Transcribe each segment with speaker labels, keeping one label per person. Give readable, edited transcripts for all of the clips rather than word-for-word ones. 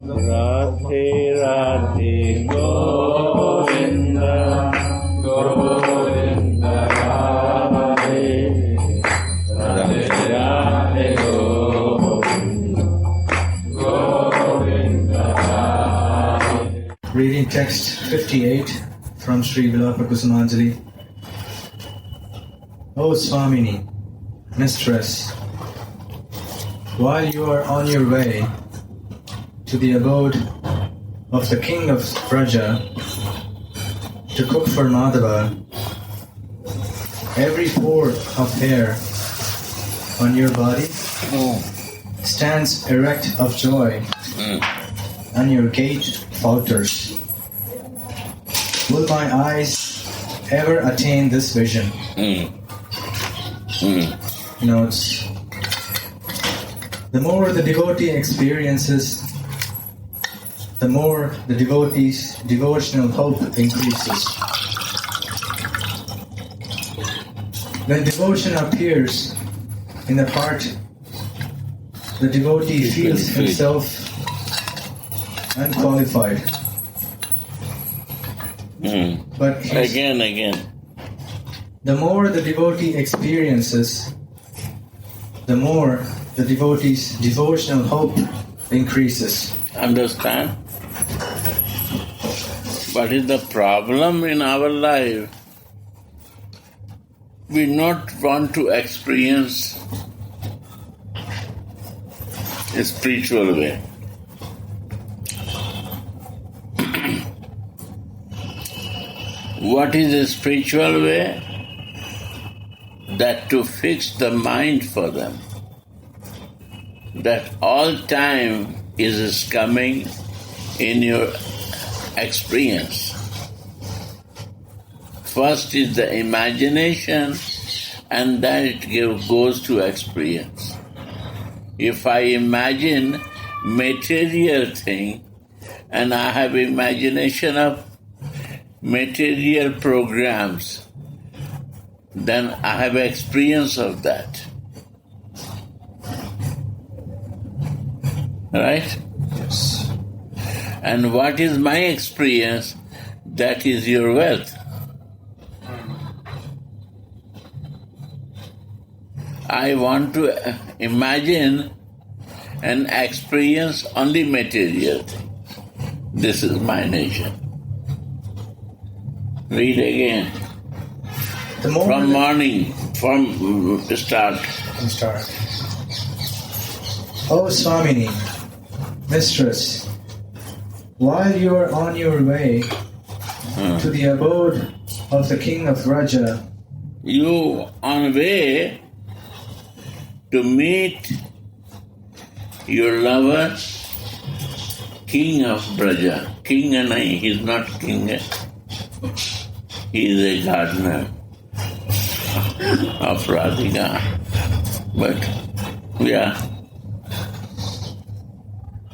Speaker 1: Radhe Radhe Govinda Govinda Radhe Radhe Radhe Govinda Govinda Radhe.
Speaker 2: Reading text 58 from Sri Vilapa Kusumanjali. O Swamini, Mistress, while you are on your way to the abode of the king of Braja to cook for Madhava, every pore of hair on your body stands erect of joy, and your gait falters. Will my eyes ever attain this vision? Notes. The more the devotee experiences, the more the devotee's devotional hope increases. When devotion appears in the heart, the devotee feels himself unqualified. But
Speaker 1: Again.
Speaker 2: the more the devotee experiences, the more the devotee's devotional hope increases.
Speaker 1: Understand? What is the problem in our life? We not want to experience a spiritual way. What is a spiritual way? That to fix the mind for them. That all time is coming in your experience. First is the imagination, and then it goes to experience. If I imagine material thing, and I have imagination of material programs, then I have experience of that. Right?
Speaker 2: Yes.
Speaker 1: And what is my experience? That is your wealth. I want to imagine and experience only material things. This is my nature. Read again. From morning, from start.
Speaker 2: O Swamini, Mistress, while you are on your way to the abode of the king of Raja,
Speaker 1: you on way to meet your lover, king of Braja. King and he is not king. He is a gardener of Radhika. But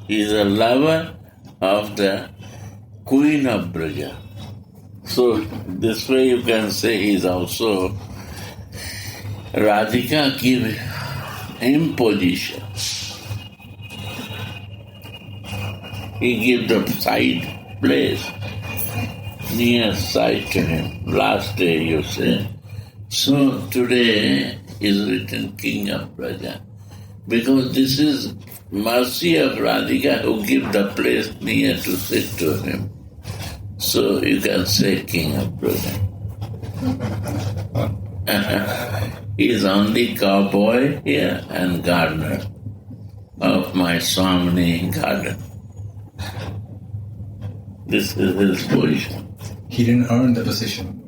Speaker 1: he is a lover of the queen of Braja. So this way you can say he is also Radhika give him position. He give the side place, near side to him. Last day you say. So today is written King of Braja. Because this is mercy of Radhika who give the place near to sit to him. So you can say King of Braja. He is only cowboy here and gardener of my Swamini garden. This is his position.
Speaker 2: He didn't earn the position.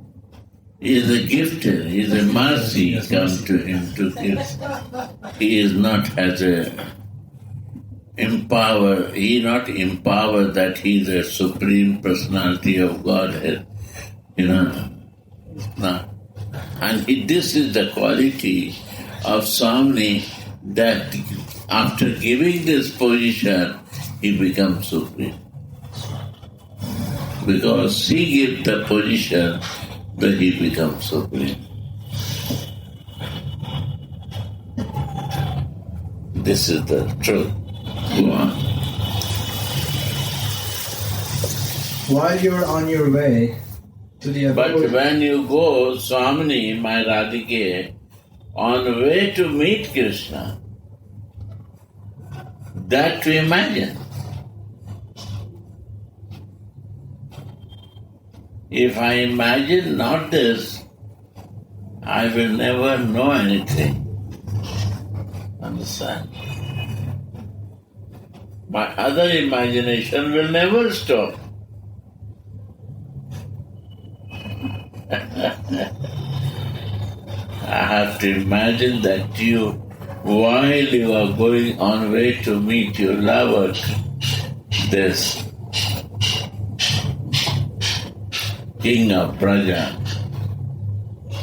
Speaker 1: He is a gifted, he is a mercy come to him to give. He is not as a empower, he not empowered that he is a supreme personality of Godhead. No. And this is the quality of Swamini, that after giving this position, he becomes supreme. Because he gives the position, that he becomes supreme. This is the truth. Go on.
Speaker 2: while you're on your way to the
Speaker 1: But
Speaker 2: abode,
Speaker 1: when you go, Swamini, my Radhike, on the way to meet Krishna, that to imagine. If I imagine not this, I will never know anything. Understand? My other imagination will never stop. I have to imagine that you, while you are going on way to meet your lover, this king of Braja,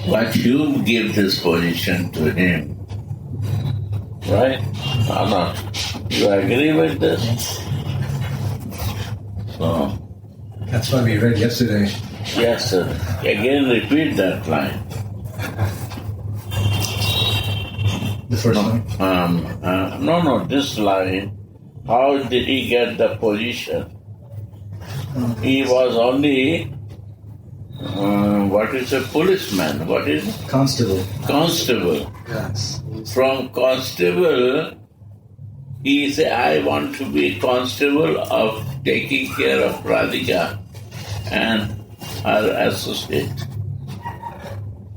Speaker 1: what you give this position to him, right? Or not? You agree with this? So,
Speaker 2: that's what we read yesterday.
Speaker 1: yes, sir. Again, repeat that line.
Speaker 2: The first one.
Speaker 1: No, this line. How did he get the position? He was only, what is a policeman? What is it?
Speaker 2: Constable.
Speaker 1: Constable.
Speaker 2: Yes.
Speaker 1: From constable, he said, I want to be constable of taking care of Radhika and her associate.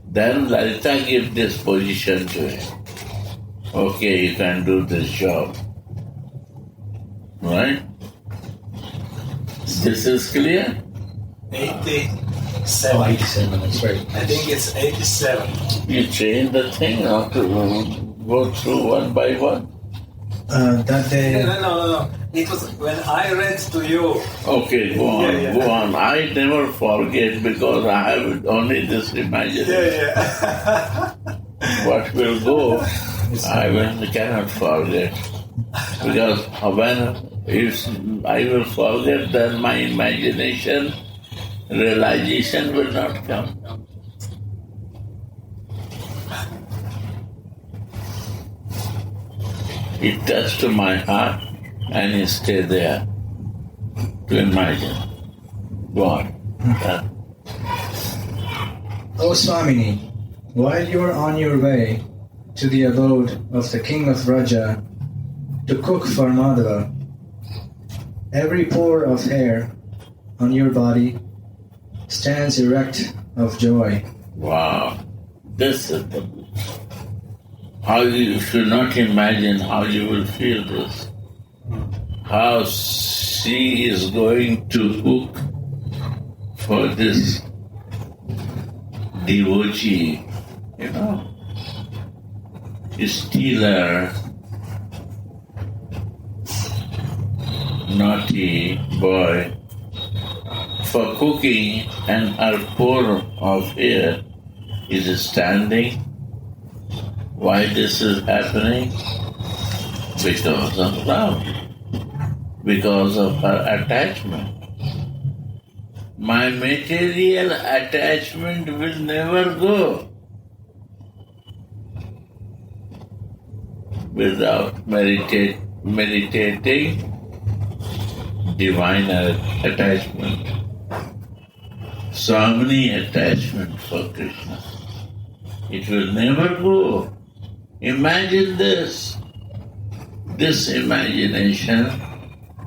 Speaker 1: Then Lalita gave this position to him. Okay, you can do this job. Right? This is clear?
Speaker 3: 87.
Speaker 2: Oh, 87, that's right.
Speaker 3: I think it's 87.
Speaker 1: You change the thing or to go through one by one?
Speaker 2: That day,
Speaker 3: No. It was when I read to you.
Speaker 1: Okay, go on,
Speaker 3: Yeah.
Speaker 1: go on. I never forget because I have only this imagination.
Speaker 3: Yeah.
Speaker 1: What will go, cannot forget. Because when if I will forget, then my imagination, realization will not come. It touched to my heart and it stayed there to imagine. Go on.
Speaker 2: O Swamini, while you are on your way to the abode of the king of Raja to cook for Madhava, every pore of hair on your body stands erect of joy.
Speaker 1: Wow. This is the how you should not imagine how you will feel this. How she is going to cook for this devotee, stealer, naughty boy, for cooking, and her pour of hair is standing. Why this is happening? Because of love. Because of her attachment. My material attachment will never go without meditating divine attachment. Swamini attachment for Krishna. It will never go. Imagine this. This imagination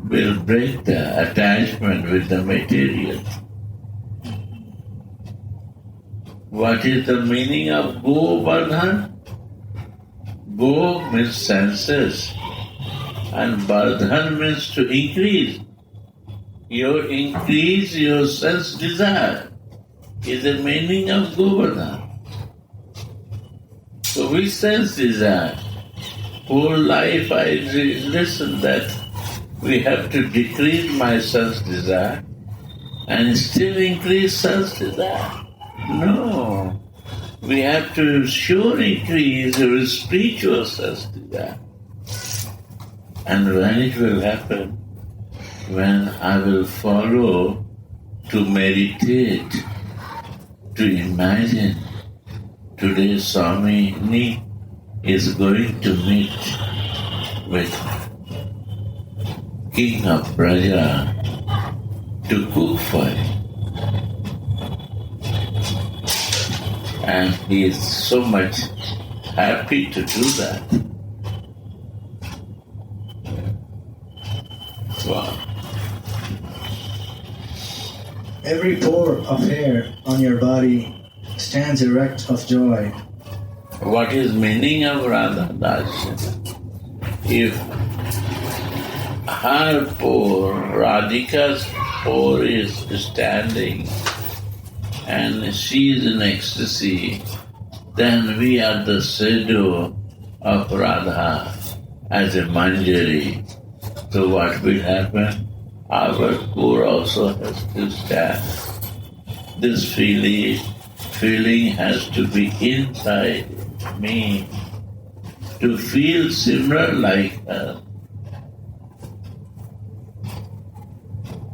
Speaker 1: will break the attachment with the material. What is the meaning of Go Bardhan? Go means senses and Bardhan means to increase. You increase your sense desire is the meaning of Govardhan. So which sense desire? Whole life I listen that we have to decrease my sense desire and still increase sense desire. No. We have to sure increase our spiritual sense desire. And when it will happen? When I will follow to meditate, to imagine. Today Swamini is going to meet with King of Braja to cook for him. And he is so much happy to do that. Wow.
Speaker 2: Every pore of hair on your body stands erect of joy.
Speaker 1: What is meaning of Radha Dasya? If her pore, Radhika's pore is standing and she is in ecstasy, then we are the shadow of Radha as a manjari. So what will happen? Our core also has to stand. This feeling has to be inside me to feel similar like her.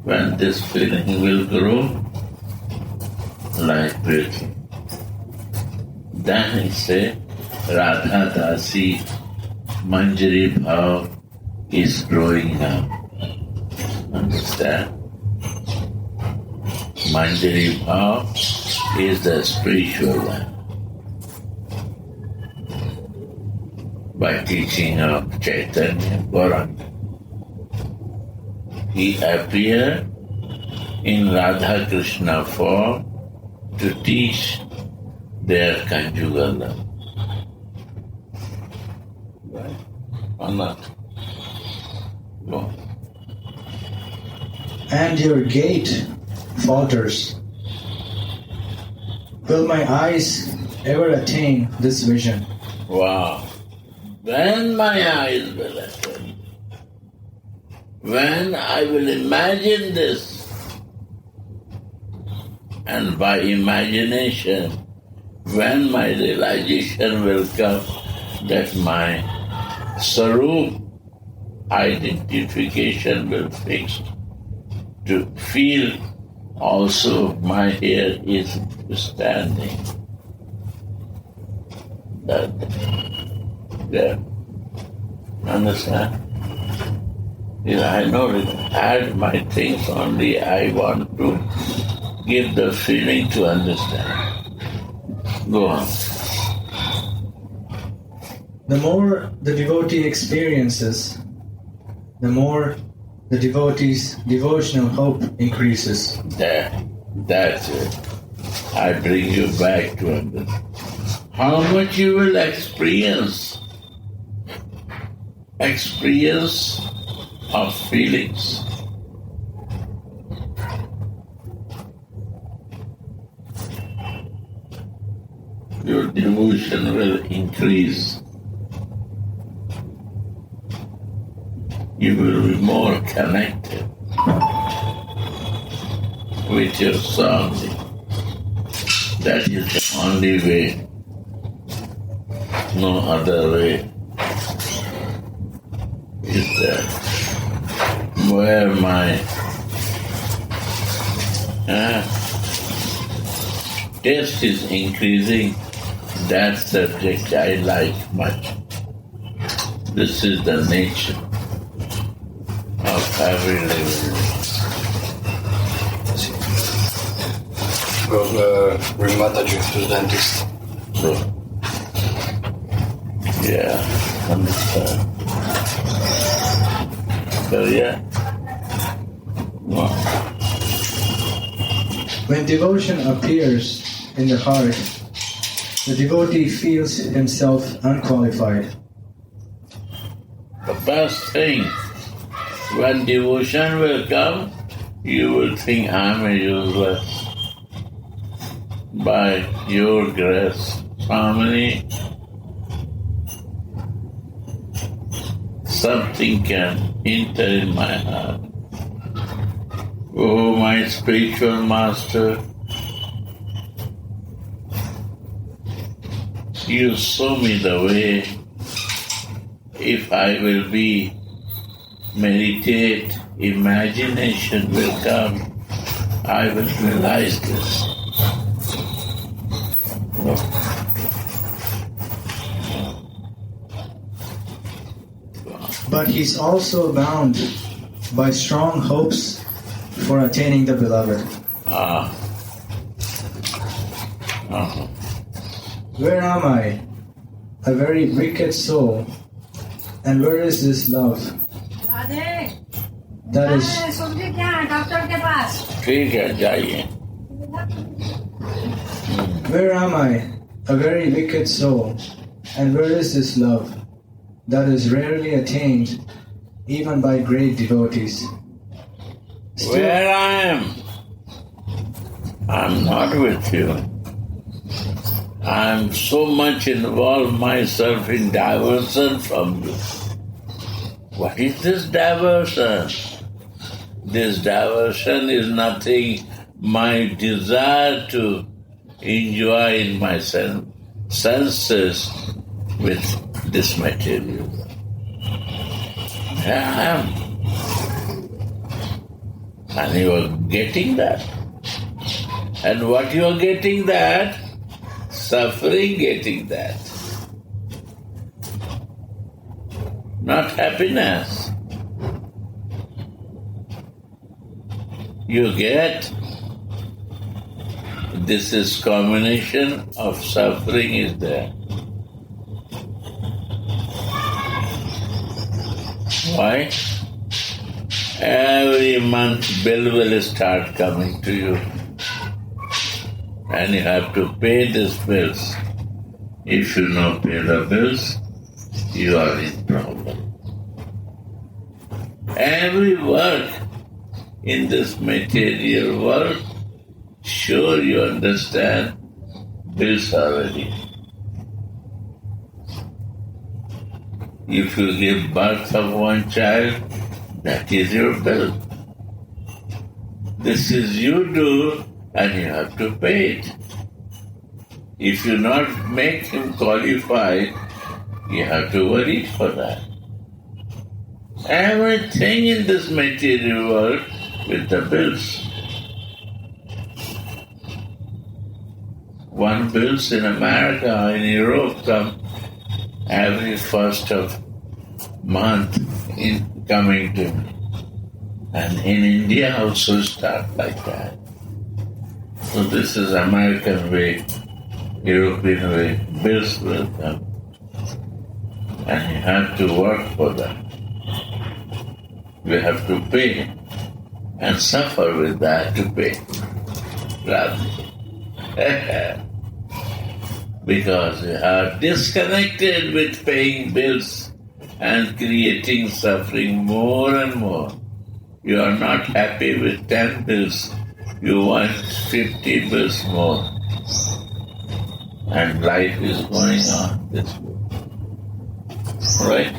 Speaker 1: When this feeling will grow like beauty, then it's a Radha Dasi Manjari Bhav is growing up. Understand? Manjari Bhav is the spiritual one. By teaching of Chaitanya Gauranga, he appeared in Radha Krishna form to teach their conjugal love. Right? Or not? Go on.
Speaker 2: And your gait falters. Will my eyes ever attain this vision?
Speaker 1: Wow. When my eyes will attain, when I will imagine this, and by imagination, when my realization will come that my Sarup identification will fix, to feel also my hair is standing. That, yeah. Understand? I know it add my things only. I want to give the feeling to understand. Go on.
Speaker 2: The more the devotee experiences, the more the devotee's devotional hope increases.
Speaker 1: That's it. I bring you back to understand. How much you will experience of feelings. Your devotion will increase. You will be more connected with your surrounding. That is the only way. No other way is that. Where my taste is increasing, that subject I like much. This is the nature of every living.
Speaker 4: Will bring Mataji to the dentist.
Speaker 1: So, yeah, understand. So, yeah. Wow.
Speaker 2: When devotion appears in the heart, the devotee feels himself unqualified.
Speaker 1: The best thing, when devotion will come, you will think I'm a useless. By your grace, Swamini, something can enter in my heart. Oh, my spiritual master, you show me the way. If I will be meditate, imagination will come, I will realize this.
Speaker 2: But he's also bound by strong hopes for attaining the beloved. Where am I, a very wicked soul, and where is this love? That is.
Speaker 1: ठीक है जाइए.
Speaker 2: Where am I, a very wicked soul, and where is this love that is rarely attained even by great devotees?
Speaker 1: Where I am, I'm not with you. I'm so much involved myself in diversion from you. What is this diversion? This diversion is nothing my desire to enjoy in my senses with this material. Here I am. And you are getting that. And what you are getting that, suffering getting that. Not happiness. You get, this is combination of suffering is there. Why? Every month bill will start coming to you. And you have to pay these bills. If you don't pay the bills, you are in problem. Every work in this material world, sure you understand, bills are ready. If you give birth of one child, that is your bill. This is you do, and you have to pay it. If you not make him qualified, you have to worry for that. Everything in this material world with the bills. One bills in America, in Europe come every first of month in coming to me. And in India also start like that. So this is American way, European way, bills will come. And you have to work for that. You have to pay and suffer with that to pay. Because you are disconnected with paying bills and creating suffering more and more. You are not happy with 10 bills. You want 50 bills more. And life is going on this way. Right?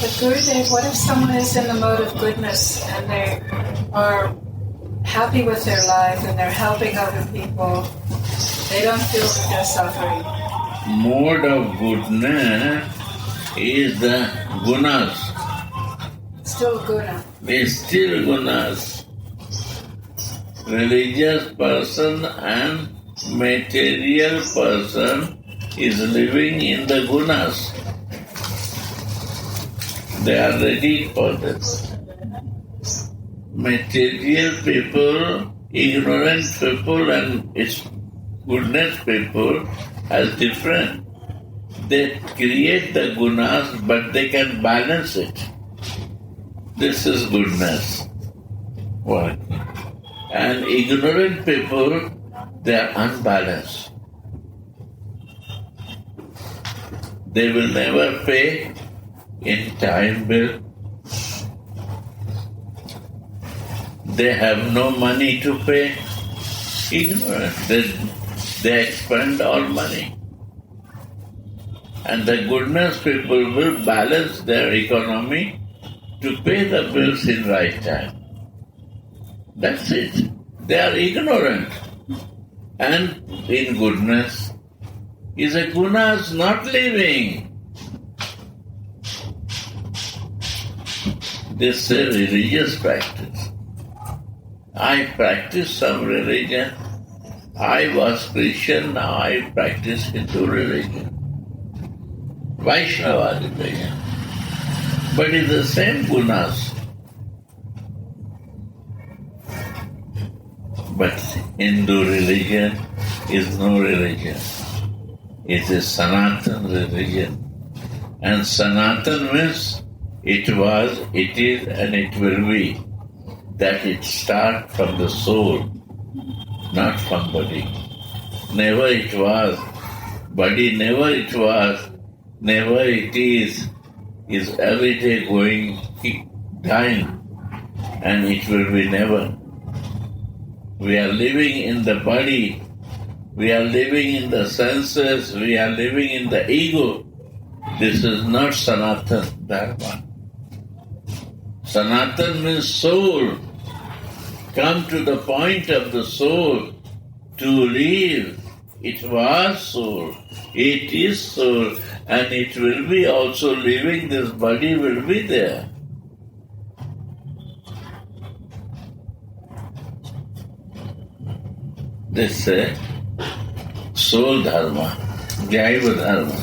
Speaker 5: But Gurudev, what if someone is in the mode of goodness and they are happy with their life and they're helping other people? They don't feel that they're suffering.
Speaker 1: Mode of goodness is the gunas.
Speaker 5: Still guna.
Speaker 1: They still gunas. Religious person and material person is living in the gunas. They are ready for this. Material people, ignorant people and goodness people are different. They create the gunas, but they can balance it. This is goodness. What? And ignorant people, they are unbalanced. They will never pay in time bill. They have no money to pay. Ignorant. They expend all money. And the goodness people will balance their economy to pay the bills in right time. That's it. They are ignorant. And in goodness is a gunas not living. This is a religious practice. I practice some religion. I was Christian, now I practice Hindu religion. Vaishnava religion. But it's the same gunas. But Hindu religion is no religion. It is Sanatan religion. And Sanatan means it was, it is, and it will be. That it starts from the soul, not from body. Never it was. Body never it was, never it is every day going, dying, and it will be never. We are living in the body, we are living in the senses, we are living in the ego. This is not Sanatan Dharma. Sanatan means soul. Come to the point of the soul to live. It was soul, it is soul, and it will be also living. This body will be there. This is soul dharma, jaiva dharma.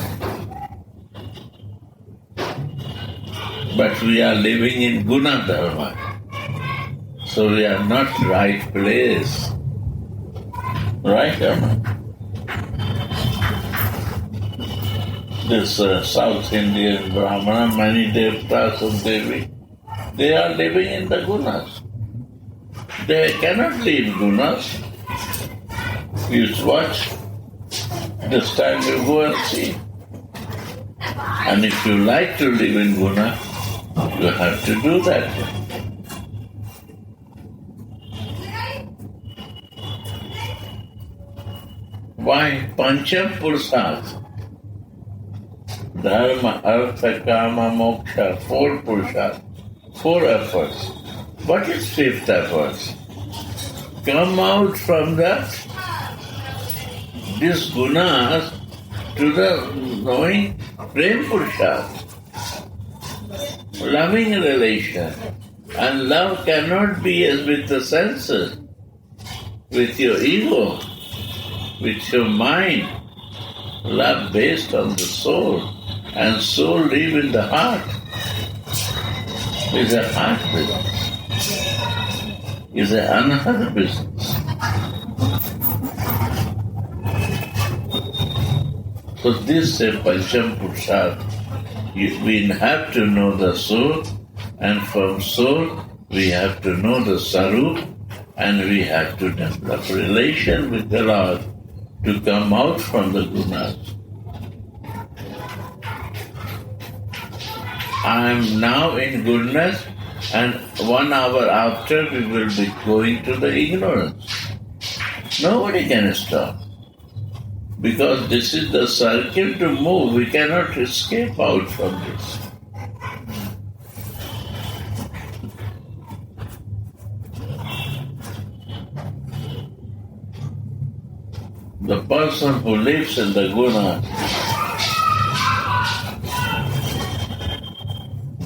Speaker 1: But we are living in guna dharma. So we are not right place. Right, Dharma? This South Indian Brahmana, many devtas and devi, they are living in the gunas. They cannot live gunas. You watch. This time you go and see. And if you like to live in guna, you have to do that. Why? Pancham Purusharth. Dharma, Artha, Kama, Moksha, 4 Purusharth, 4 efforts. What is 5th effort? Come out from these gunas to the knowing Prem Purusharth. Loving relation. And love cannot be as with the senses, with your ego, with your mind. Love based on the soul. And soul live in the heart. It's a heart business. It's an another business. So this is Pancham Purusharth. We have to know the soul, and from soul we have to know the Sarup, and we have to develop relation with the Lord to come out from the gunas. I am now in goodness, and 1 hour after we will be going to the ignorance. Nobody can stop. Because this is the circle to move. We cannot escape out from this. The person who lives in the guna,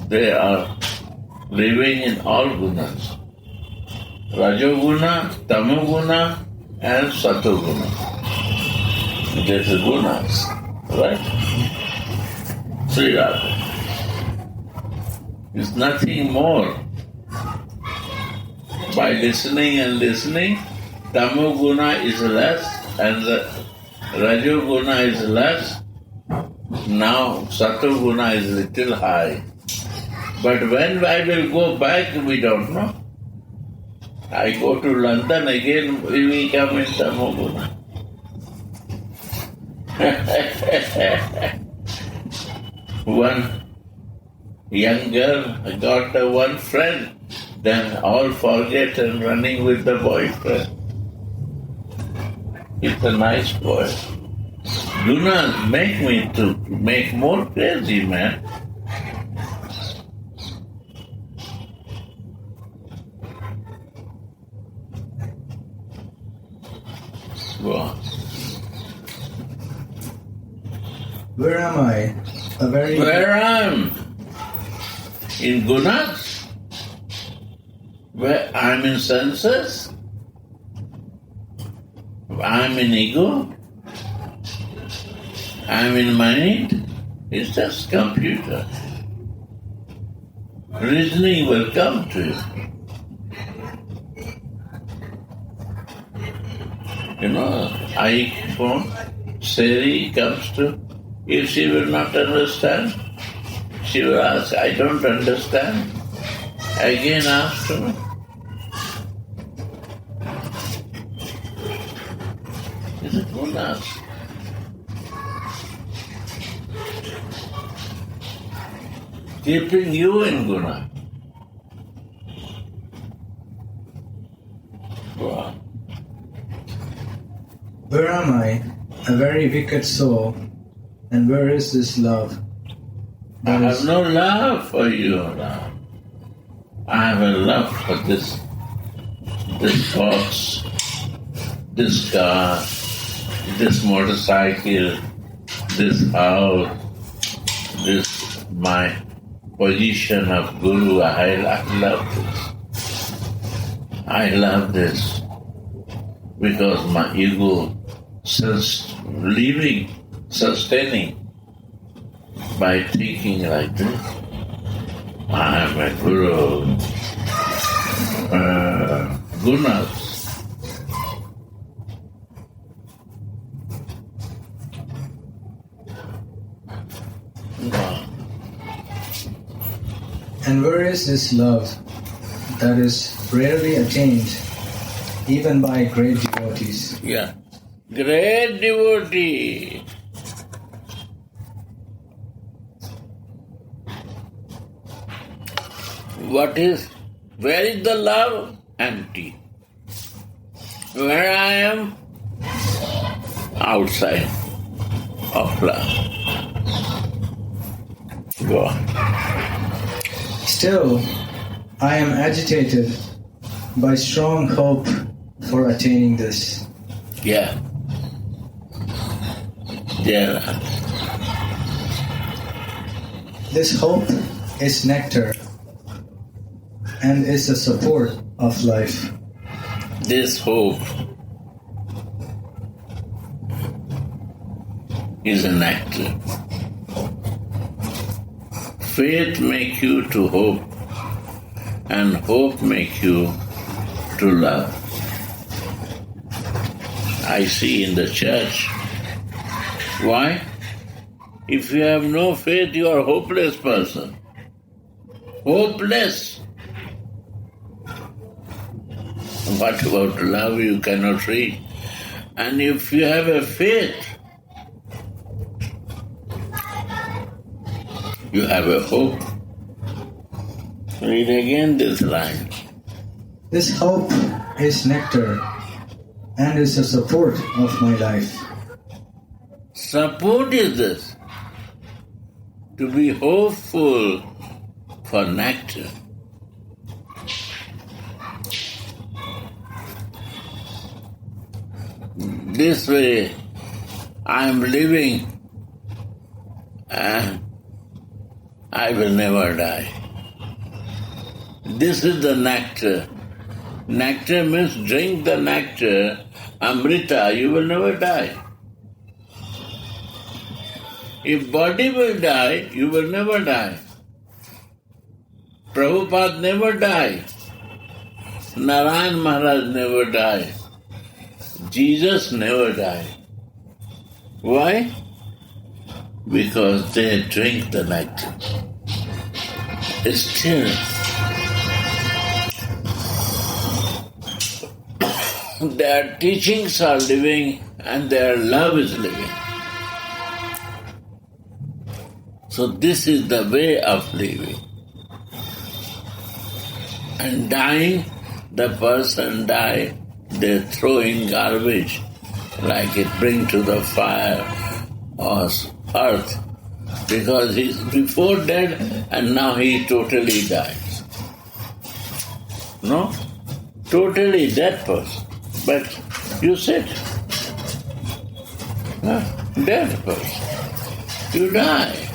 Speaker 1: they are living in all gunas. Rajoguna, Tamoguna, and Satoguna. This is gunas, right? Sri Radha. It's nothing more. By listening and listening, Tamoguna is less and the Rajoguna is less. Now Satoguna is little high. But when I will go back, we don't know. I go to London again, we come in Tamoguna. One young girl got one friend, then all forget and running with the boyfriend. It's a nice boy. Do not make me to make more crazy, man. Go on.
Speaker 2: Where am I?
Speaker 1: Where I am? In gunas? Where I am in senses? I am in ego? I am in mind? It's just computer. Reasoning will come to you. iPhone, Siri comes to, if she will not understand, she will ask, I don't understand. Again ask to me. Is it gunas? Keeping you in guna. Wow.
Speaker 2: Where am I, a very wicked soul, and where is this love?
Speaker 1: I have no love for you now. I have a love for this box, this car, this motorcycle, this house, this my position of Guru. I love this. I love this because my ego sustaining by thinking like this. I am a Guru. Gunas.
Speaker 2: And where is this love that is rarely attained even by great devotees?
Speaker 1: Yeah. Great devotee. Where is the love? Empty. Where I am? Outside of love. Go on.
Speaker 2: Still, I am agitated by strong hope for attaining this.
Speaker 1: Yeah. Yeah.
Speaker 2: This hope is nectar and is the support of life.
Speaker 1: This hope is an nectar. Faith makes you to hope, and hope makes you to love. I see in the church. Why? If you have no faith, you are a hopeless person. Hopeless. What about love you cannot read? And if you have a faith, you have a hope. Read again this line.
Speaker 2: This hope is nectar and is the support of my life.
Speaker 1: Support is this. To be hopeful for nectar. This way I am living and I will never die. This is the nectar. Nectar means drink the nectar, Amrita, you will never die. If body will die, you will never die. Prabhupada never died. Narayan Maharaj never died. Jesus never died. Why? Because they drink the nectar. Still, their teachings are living and their love is living. So this is the way of living. And dying, the person died, they throw in garbage, like it bring to the fire or earth, because he's before dead and now he totally dies. No? Totally dead person. But you said, dead person. You die.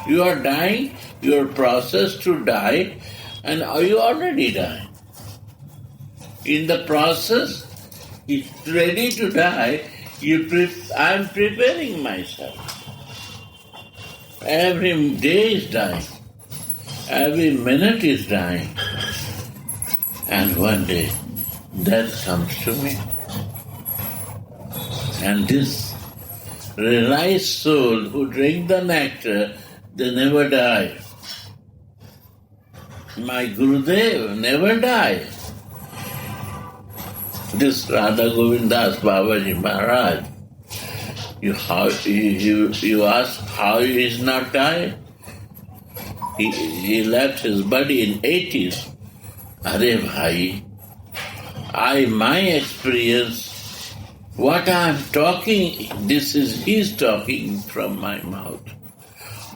Speaker 1: You are dying, you are processed to die, and you already died. In the process, it's ready to die, I am preparing myself. Every day is dying. Every minute is dying. And one day, death comes to me. And this realized soul who drink the nectar, they never die. My Gurudev never die. This Radha Govindas Babaji Maharaj, you ask how he is not died? He left his body in 80s. Arey bhai, my experience, what I am talking, he's talking from my mouth.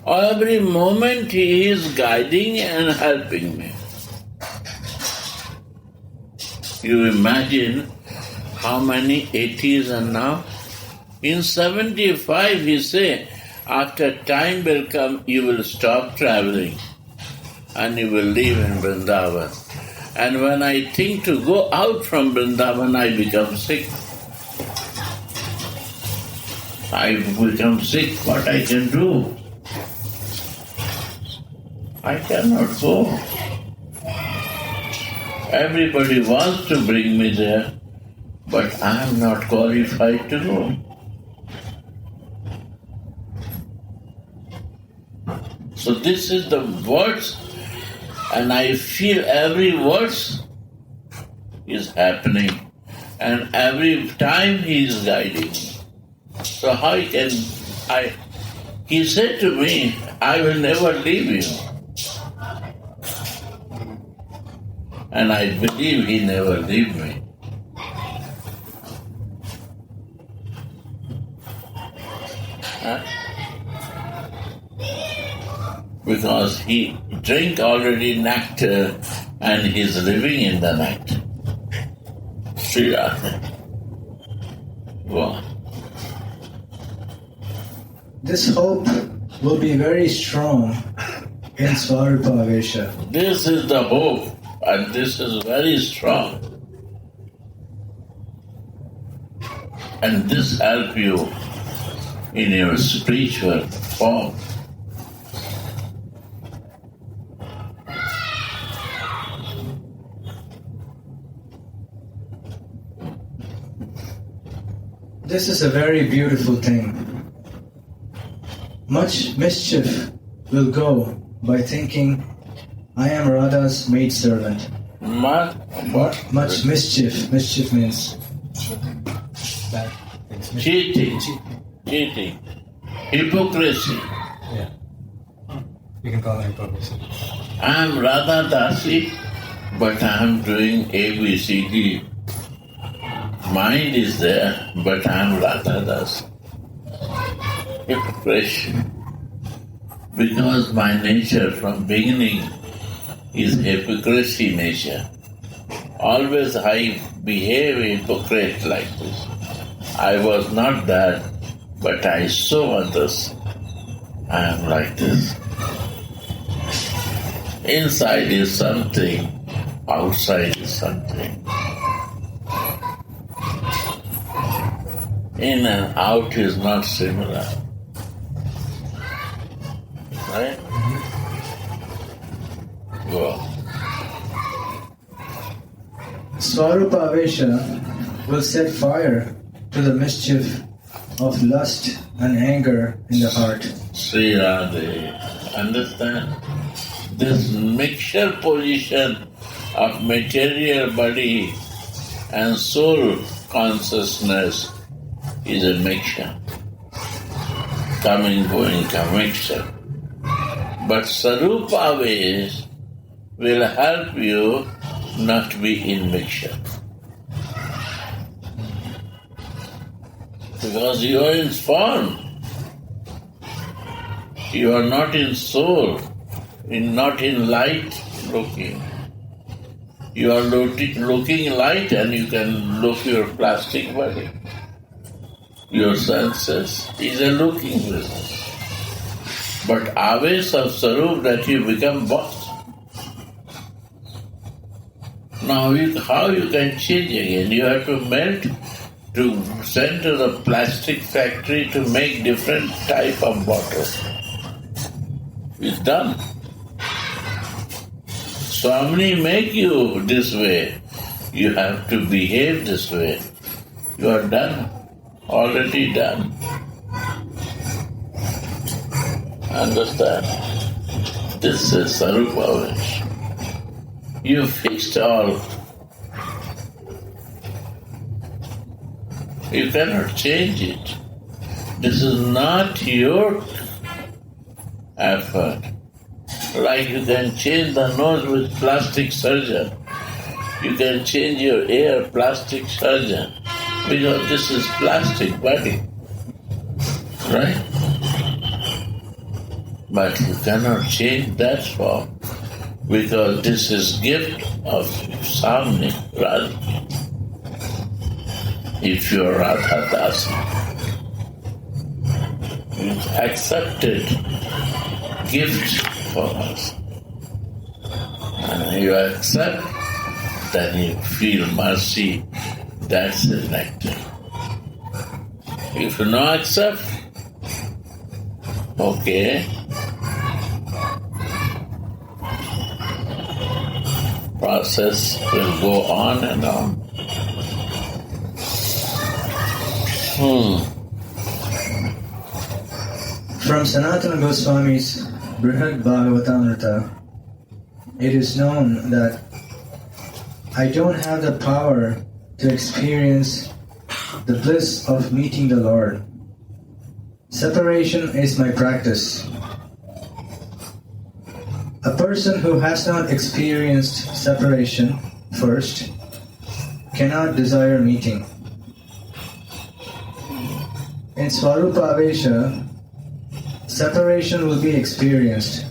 Speaker 1: Every moment he is guiding and helping me. You imagine how many 80s are now? In 75 he say, after time will come, you will stop traveling and you will live in Vrindavan. And when I think to go out from Vrindavan, I become sick. I become sick, what I can do? I cannot go. Everybody wants to bring me there, but I am not qualified to go. So this is the words, and I feel every verse is happening, and every time he is guiding. So how can I? He said to me, I will never leave you. And I believe he never leave me. Because he drink already nectar and he's living in the nectar. Sri Radha. Go on.
Speaker 2: This hope will be very strong in Svarupavesha.
Speaker 1: This is the hope, and this is very strong. And this helps you in your spiritual form.
Speaker 2: This is a very beautiful thing. Much mischief will go by thinking, I am Radha's maidservant.
Speaker 1: What?
Speaker 2: Much mischief. Mischief means
Speaker 3: Bad things.
Speaker 1: Cheating. Hypocrisy.
Speaker 3: Yeah. You can call it hypocrisy.
Speaker 1: I am Radha Dasi, but I am doing ABCD. Mind is there, but I am Radha Dasi. Hypocrisy. Because my nature from beginning is hypocrisy nature. Always I behave hypocrite like this. I was not that, but I saw others. I am like this. Inside is something, outside is something. In and out is not similar. Right? Go on.
Speaker 2: Svarupavesha will set fire to the mischief of lust and anger in the heart.
Speaker 1: Sri Radhe, understand? This mixture position of material body and soul consciousness is a mixture. Coming, going, mixture. But Sarupavesh will help you not to be in mixture. Because you are in form. You are not in soul, not in light looking. You are looking light and you can look your plastic body. Your senses is a looking business. But Avesh of Sarup that you become boss. Now how you can change again? You have to melt, to send to the plastic factory to make different type of bottles. It's done. Swamini make you this way. You have to behave this way. You are done. already done. Understand? This is Sarupavesh. You fixed all. You cannot change it. This is not your effort. Like you can change the nose with plastic surgeon. You can change your ear, plastic surgeon. Because this is plastic body. Right? But you cannot change that form. Because this is gift of Samni, Radha. If you are Radha Dasi, it's accepted gift for us. And you accept, then you feel mercy, that's the nectar. If you not accept, okay, process will go on and on.
Speaker 2: From Sanatana Goswami's Brihad Bhagavatamrita, it is known that I don't have the power to experience the bliss of meeting the Lord. Separation is my practice. A person who has not experienced separation first cannot desire meeting. In Swarupa Avesha, separation will be experienced,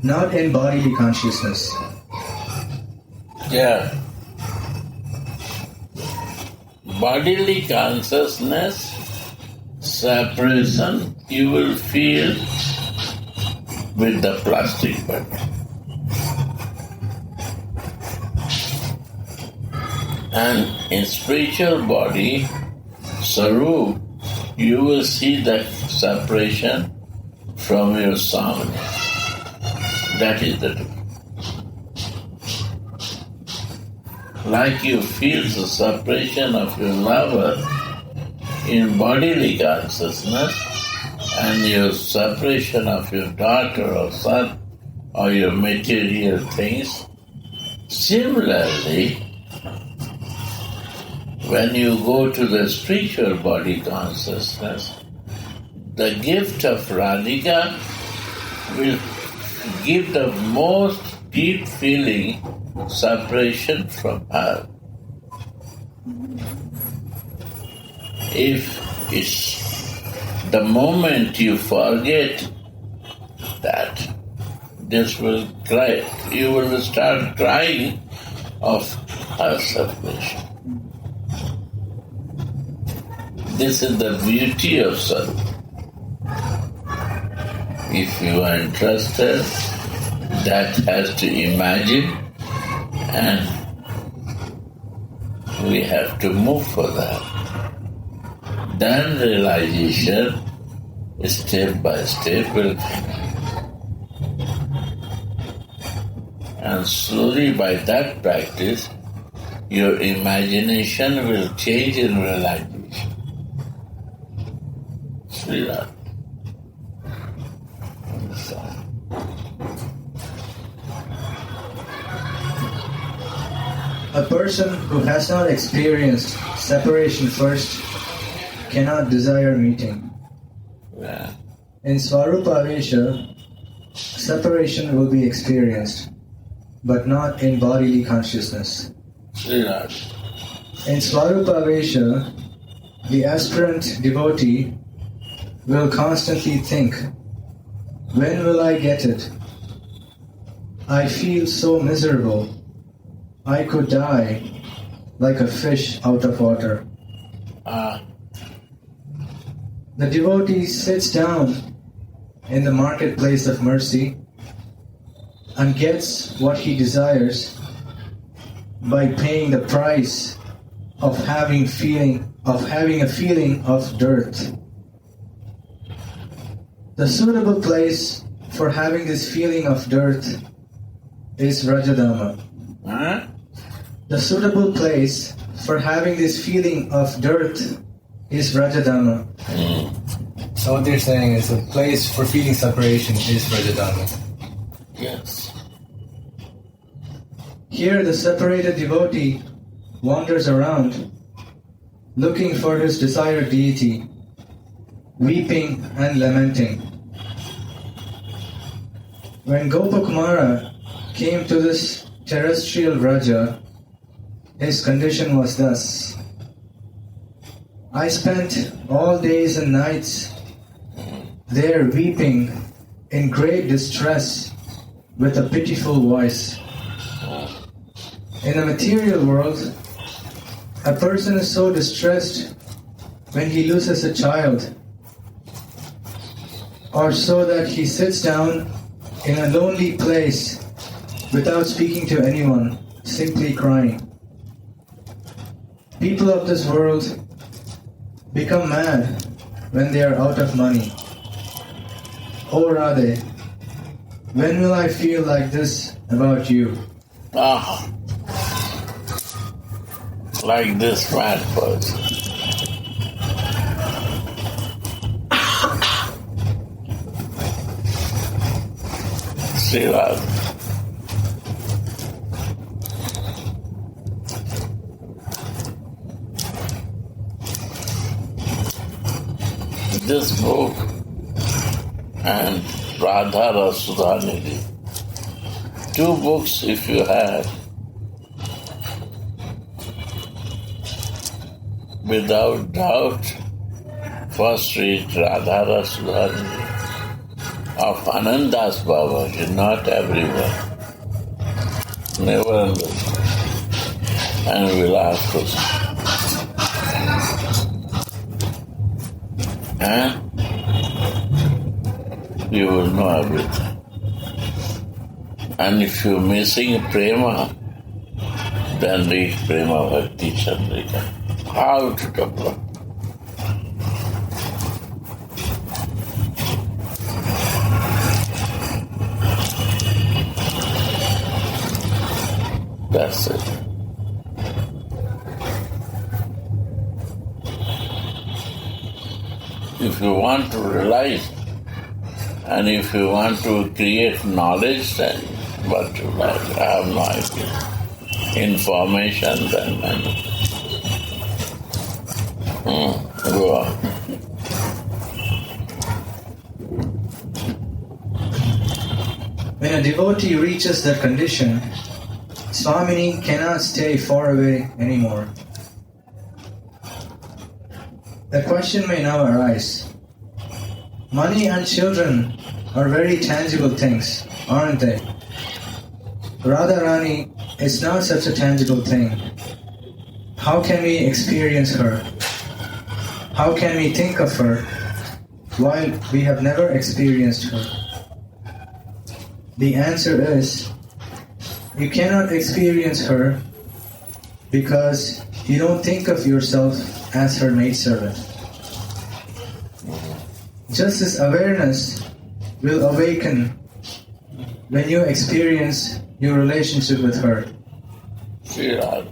Speaker 2: not in bodily consciousness.
Speaker 1: Yeah. Bodily consciousness, separation, you will feel with the plastic body. And in spiritual body, Sarup, you will see that separation from your Samana. That is the difference. Like you feel the separation of your lover in bodily consciousness and your separation of your daughter or son or your material things. Similarly, when you go to the spiritual body consciousness, the gift of Radhika will give the most deep feeling separation from her. If it's the moment you forget that, this will cry, you will start crying of her separation. This is the beauty of sadhu. If you are interested, that has to imagine, and we have to move for that. Then realization, step by step, will come. And slowly by that practice, your imagination will change in realization. Srila.
Speaker 2: A person who has not experienced separation first cannot desire meeting.
Speaker 1: Yeah.
Speaker 2: In Swarupa Avesha, separation will be experienced, but not in bodily consciousness.
Speaker 1: Srila.
Speaker 2: In Swarupa Avesha, the aspirant devotee will constantly think, when will I get it? I feel so miserable. I could die like a fish out of water. The devotee sits down in the marketplace of mercy and gets what he desires by paying the price of having a feeling of dearth. The suitable place for having this feeling of dearth is Rajadama.
Speaker 1: Huh?
Speaker 2: The suitable place for having this feeling of dearth is Rajadharma.
Speaker 3: So what they're saying is the place for feeling separation is Rajadharma.
Speaker 1: Yes.
Speaker 2: Here the separated devotee wanders around, looking for his desired deity, weeping and lamenting. When Gopakumara came to this terrestrial Raja, his condition was thus: I spent all days and nights there weeping in great distress with a pitiful voice. In the material world, a person is so distressed when he loses a child, or so that he sits down in a lonely place without speaking to anyone, simply crying. People of this world become mad when they are out of money. Oh Radhe, when will I feel like this about you?
Speaker 1: Ah, like this mad person. See that? This book and Radha Rasudhanidhi. Two books if you have, without doubt, first read Radha Rasudhanidhi of Anandas Babaji, not everyone. Never understood. And Vilapa. And you will know everything. And if you're missing prema, then read Prema Bhakti Chandrika. How to develop. That's it. If you want to realize and if you want to create knowledge, then what you like, I have no idea. Information, then many. Go on.
Speaker 2: When a devotee reaches that condition, Swamini cannot stay far away anymore. The question may now arise. Money and children are very tangible things, aren't they? Radharani is not such a tangible thing. How can we experience her? How can we think of her while we have never experienced her? The answer is, you cannot experience her because you don't think of yourself as her maidservant. Just this awareness will awaken when you experience your relationship with her.
Speaker 1: Yeah.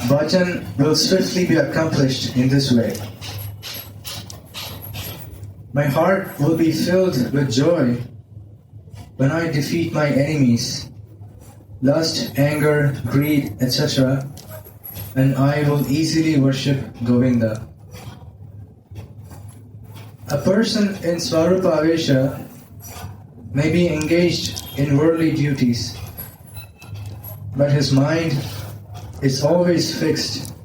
Speaker 2: Bhajan will swiftly be accomplished in this way. My heart will be filled with joy when I defeat my enemies, lust, anger, greed, etc., and I will easily worship Govinda. A person in Swarupa Avesha may be engaged in worldly duties, but his mind is always fixed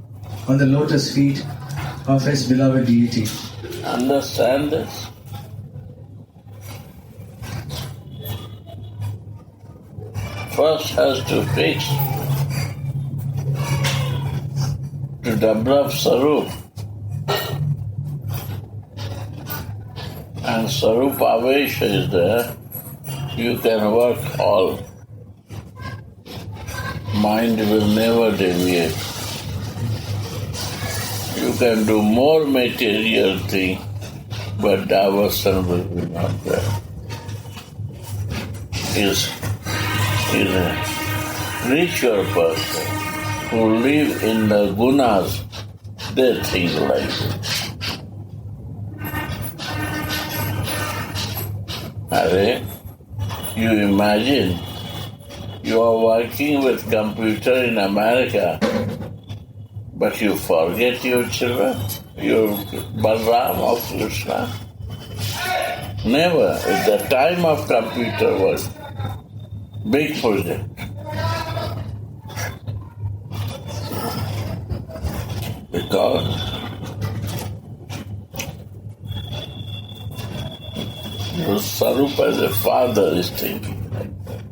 Speaker 2: on the lotus feet of his beloved deity.
Speaker 1: Understand this? First has to fix to develop Sarup. And Sarup Avesha is there, you can work all. Mind will never deviate. You can do more material thing, but diversion will be not there. Is a richer person who live in the gunas, They think like this. You imagine you are working with computer in America, but you forget your children, your Balram or Krishna. Never. At the time of computer was big project. Because your Sarup as a father is thinking like that.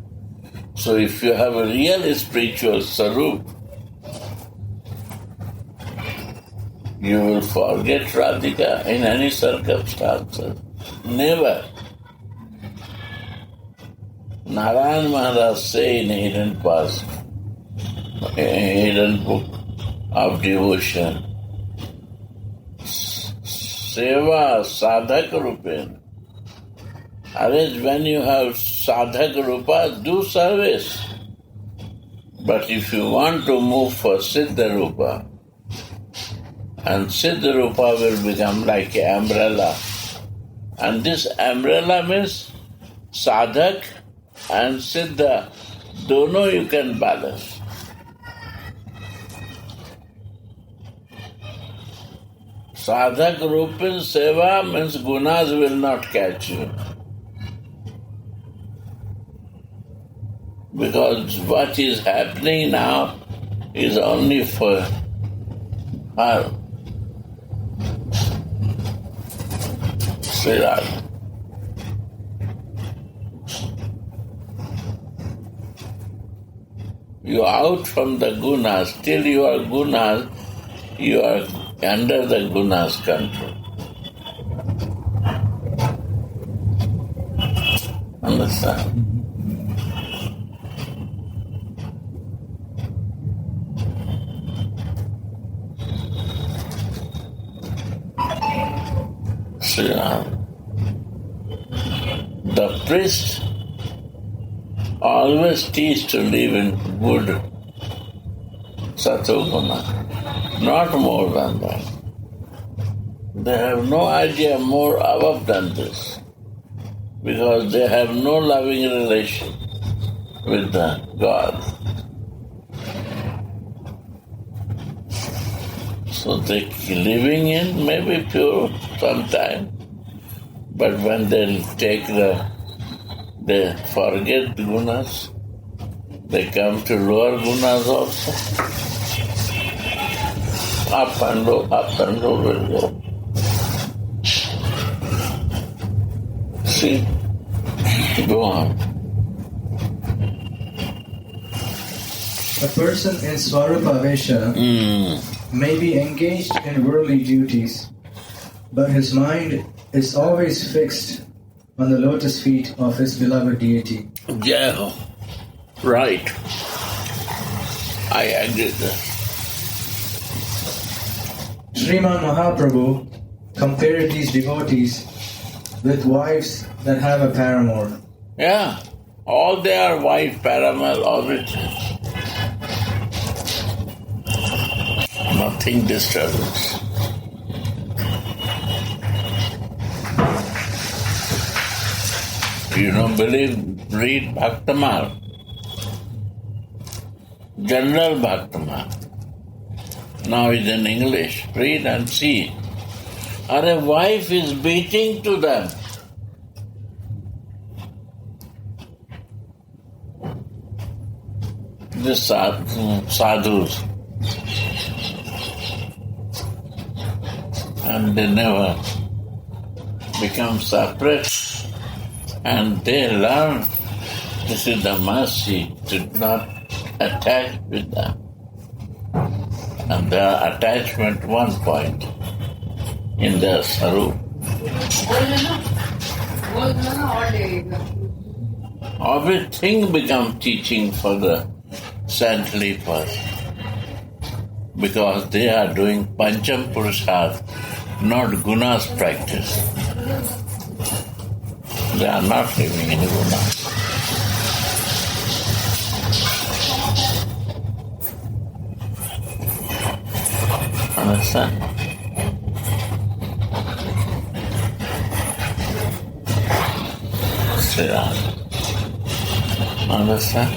Speaker 1: So if you have a real spiritual Sarup, you will forget Radhika in any circumstances. Never. Narayan Maharaj say in Hidden Past, Hidden Book of Devotion, Seva Sadhak Rupen. When you have Sadhak Rupa, do service. But if you want to move for Siddha Rupa, and Siddha Rupa will become like an umbrella. And this umbrella means Sadhak and Siddha, dono you can balance. Sadhak Rupin Seva means gunas will not catch you. Because what is happening now is only for her. Say that. You are out from the gunas, till you are gunas, you are under the gunas control. Understand? The priest always teach to live in good satoguna, not more than that. They have no idea more above than this, because they have no loving relation with the God. So they living in maybe pure sometime, but when they they forget gunas, they come to lower gunas also. Up and low will go. See, go on.
Speaker 2: A person in Swarupa Vesha may be engaged in worldly duties, but his mind is always fixed on the lotus feet of his beloved deity.
Speaker 1: Yeah, right. I agree with that.
Speaker 2: Sriman Mahaprabhu compared these devotees with wives that have a paramour.
Speaker 1: Yeah, all they are wife, paramour, everything. Nothing disturbs. You don't believe, read Bhaktamal. General Bhaktamal. Now it's in English. Read and see. Our wife is beating to them. The sadhus. And they never become separate. And they learn this is the mercy to not attach with them. And their attachment one point in their sarup. Everything becomes teaching for the saintly person. Because they are doing Pancham Purusharth, not Gunas practice. They are not living in Gunas. Understand? Sri Radha. Understand?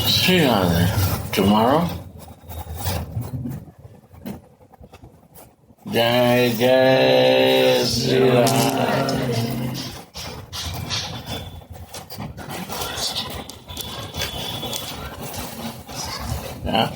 Speaker 1: Sri Radha. Tomorrow? Jai Jai Sri Radha. Yeah.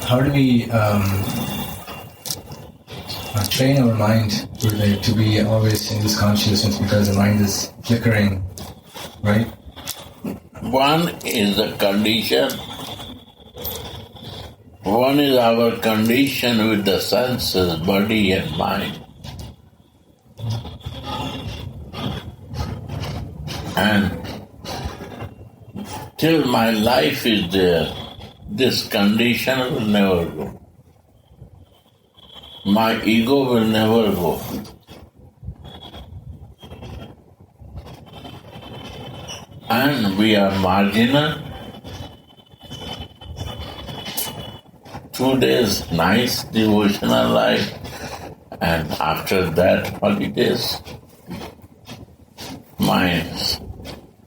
Speaker 3: How do we train our mind to be always in this consciousness, because the mind is flickering, right?
Speaker 1: One is the condition. One is our condition with the senses, body and mind. And till my life is there, this condition will never go. My ego will never go. And we are marginal. 2 days nice devotional life, and after that holidays, my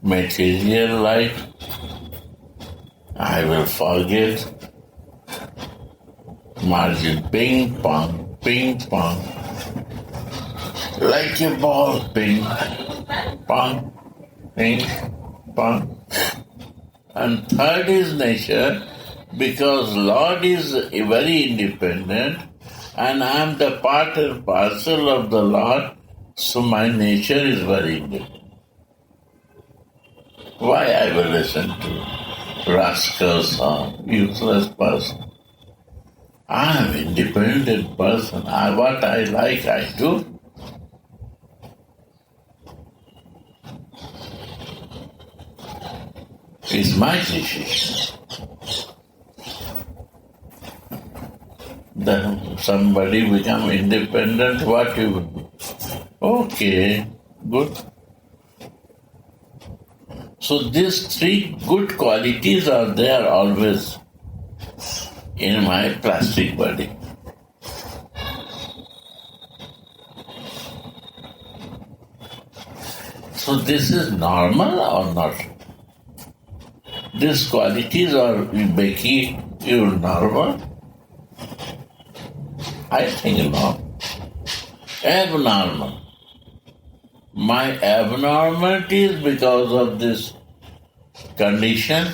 Speaker 1: material life, I will forget. Margin, ping pong, like a ball, ping pong, ping pong. And third is nature, because Lord is very independent and I am the part and parcel of the Lord, so my nature is very independent. Why I will listen to rascals or useless person? I am an independent person. What I like, I do. It's my decision. Then somebody become independent, what you will do? Okay, good. So these three good qualities are there always in my plastic body. So this is normal or not? These qualities are making you normal? I think no. Abnormal. My abnormality is because of this condition,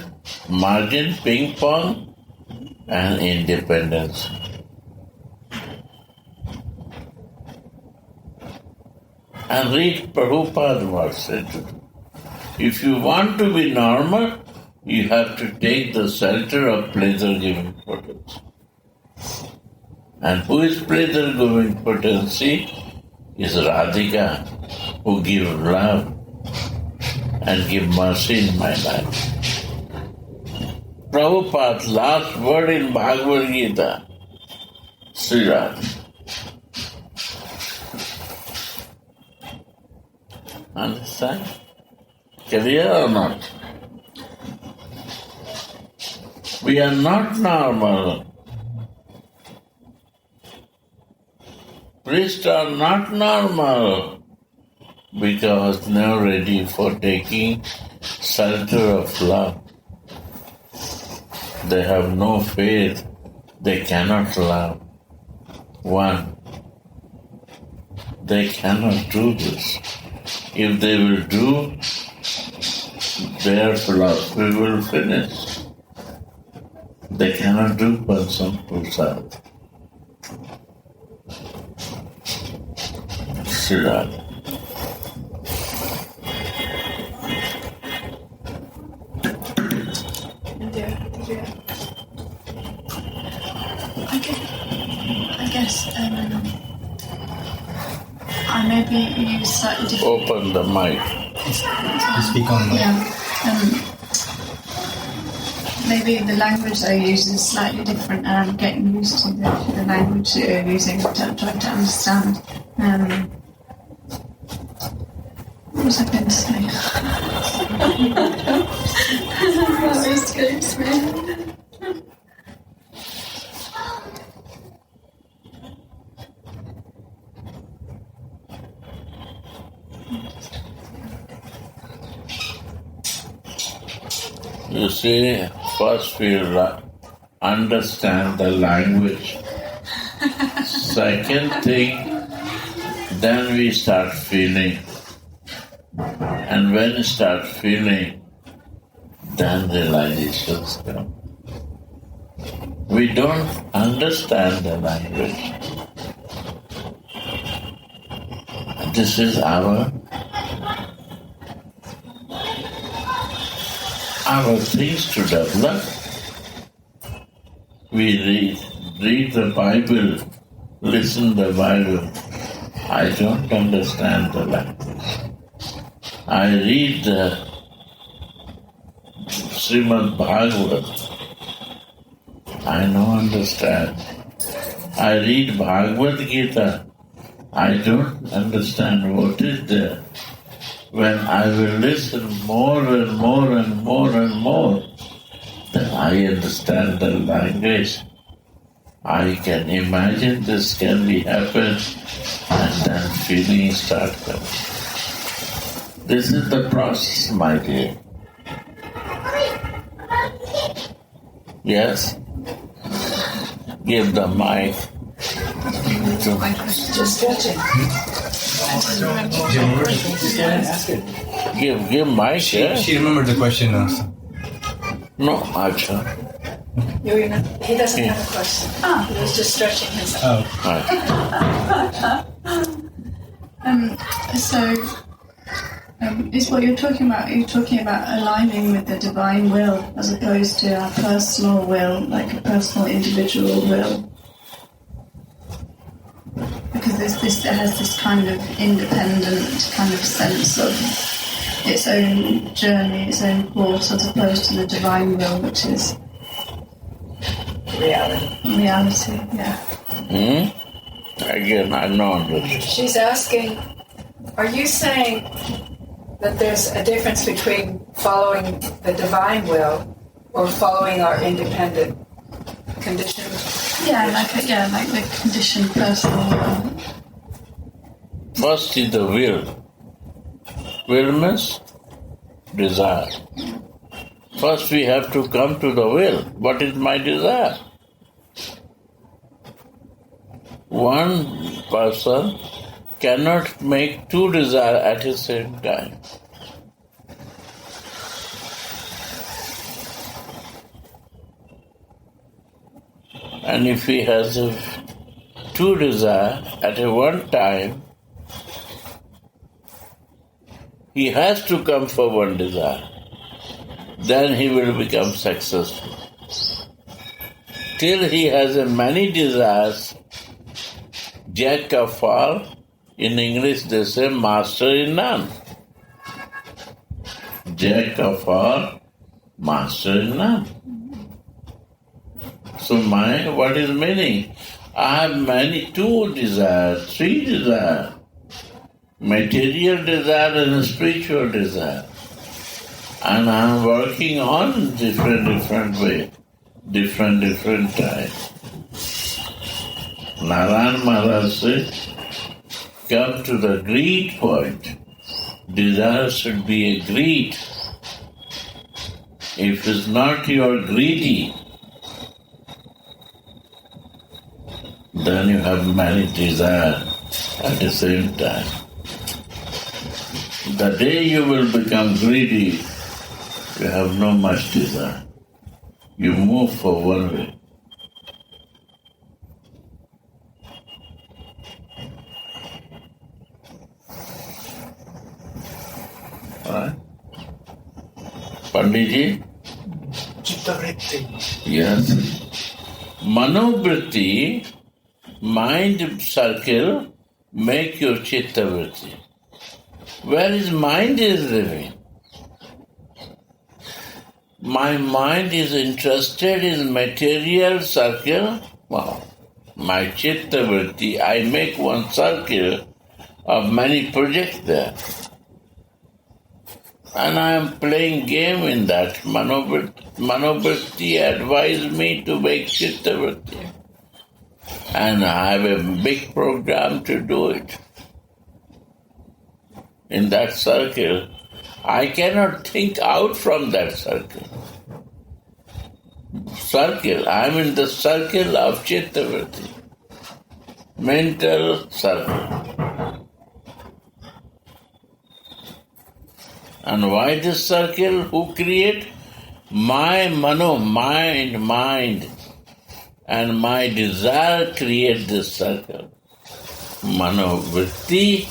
Speaker 1: margin, ping pong, and independence. And read Prabhupada what said. If you want to be normal, you have to take the shelter of pleasure-giving potency. And who is pleasure-giving potency? Is Radhika, who gives love and give mercy in my life. Prabhupada's last word in Bhagavad Gita, Sri Radha. Understand? Clear or not? We are not normal. Priests are not normal because now ready for taking shelter of love. They have no faith. They cannot love. One, they cannot do this. If they will do, their philosophy will finish. They cannot do Pansam Prasad. Sri Radha.
Speaker 5: And Yeah.
Speaker 6: I guess I maybe use slightly different.
Speaker 1: Open the mic.
Speaker 3: You speak on the
Speaker 6: Yeah. Maybe the language I use is slightly different, and I'm getting used to the language that you're using to try to understand. What was I going to say? That escapes me.
Speaker 1: You see, first we understand the language. Second thing, then we start feeling. And when you start feeling, then realizations come. We don't understand the language. This is our things to develop. We read the Bible, listen to the Bible. I don't understand the language. I read the Srimad Bhagavad. I don't understand. I read Bhagavad Gita. I don't understand what is there. When I will listen more and more and more and more, then I understand the language. I can imagine this can be happen, and then feelings start coming. This is the process, my dear. Yes? Give the mic.
Speaker 5: Just stretching.
Speaker 1: Give mic, yeah?
Speaker 3: She remembered the question now.
Speaker 1: No, Acha.
Speaker 5: He doesn't have a question. He was just stretching himself.
Speaker 6: Is what you're talking about? You're talking about aligning with the divine will as opposed to our personal will, like a personal individual will. Because it has this kind of independent kind of sense of its own journey, its own course, as opposed to the divine will, which is reality. Yeah.
Speaker 1: Again, I'm not understanding.
Speaker 5: She's asking, are you saying that there's a difference between following the divine will or following our independent conditioned?
Speaker 6: Like the conditioned personal will.
Speaker 1: First is the will. Will means desire. First we have to come to the will. What is my desire? One person cannot make two desires at the same time. And if he has two desires at one time, he has to come for one desire. Then he will become successful. Till he has many desires, jack of all, in English they say master in none. Jack of all, master in none. So what is meaning? I have two desires, three desires. Material desire and spiritual desire. And I am working on different way, different time. Narayan Maharaj said, come to the greed point. Desire should be a greed. If it's not your greedy, then you have many desires at the same time. The day you will become greedy, you have no much desire. You move for one way. Alright? Panditji?
Speaker 4: chitta vritti.
Speaker 1: Yes. Manobritti, mind circle, make your chitta vritti. Where his mind is living. My mind is interested in material circle. Wow. My chitta vritti, I make one circle of many projects there. And I am playing game in that. Manobritti advised me to make chitta vritti. And I have a big program to do it. In that circle, I cannot think out from that circle. I am in the circle of chitta vritti. Mental circle. And why this circle? Who create? My mind, and my desire create this circle. Manovritti,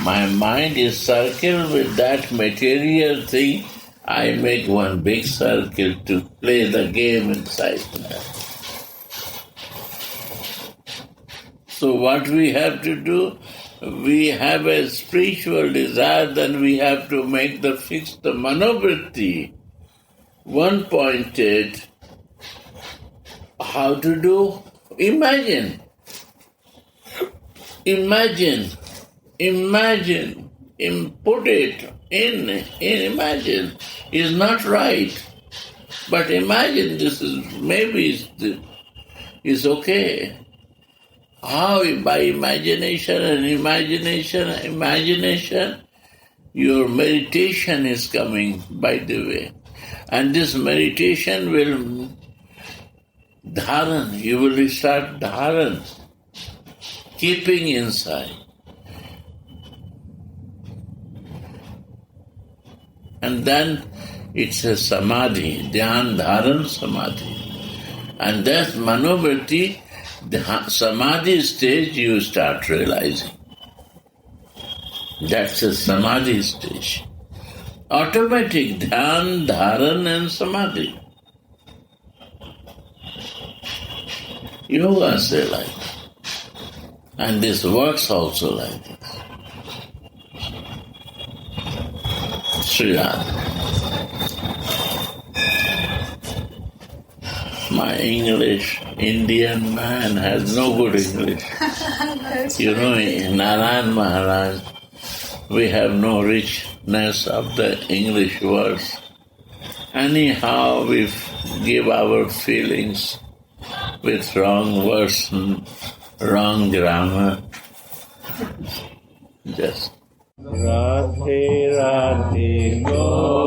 Speaker 1: my mind is circled with that material thing. I make one big circle to play the game inside that. So what we have to do? We have a spiritual desire, then we have to make the fixed manobritti, one-pointed. How to do? Imagine. Put it in imagine. Is not right. But imagine this is, maybe is okay. How? By imagination, your meditation is coming, by the way. And this meditation will dharan, you will start dharan, keeping inside. And then it's a samadhi, dhyan, dharan, samadhi. And that's manobritti, the samadhi stage you start realizing. That's a samadhi stage. Automatic dhyan, dharan and samadhi. Yoga say like that. And this works also like this. Sri Radha. My English, Indian man has no good English. You know, in Narayan Maharaj, we have no richness of the English words. Anyhow, we give our feelings with wrong words and wrong grammar. Just Radhe Radhe Go.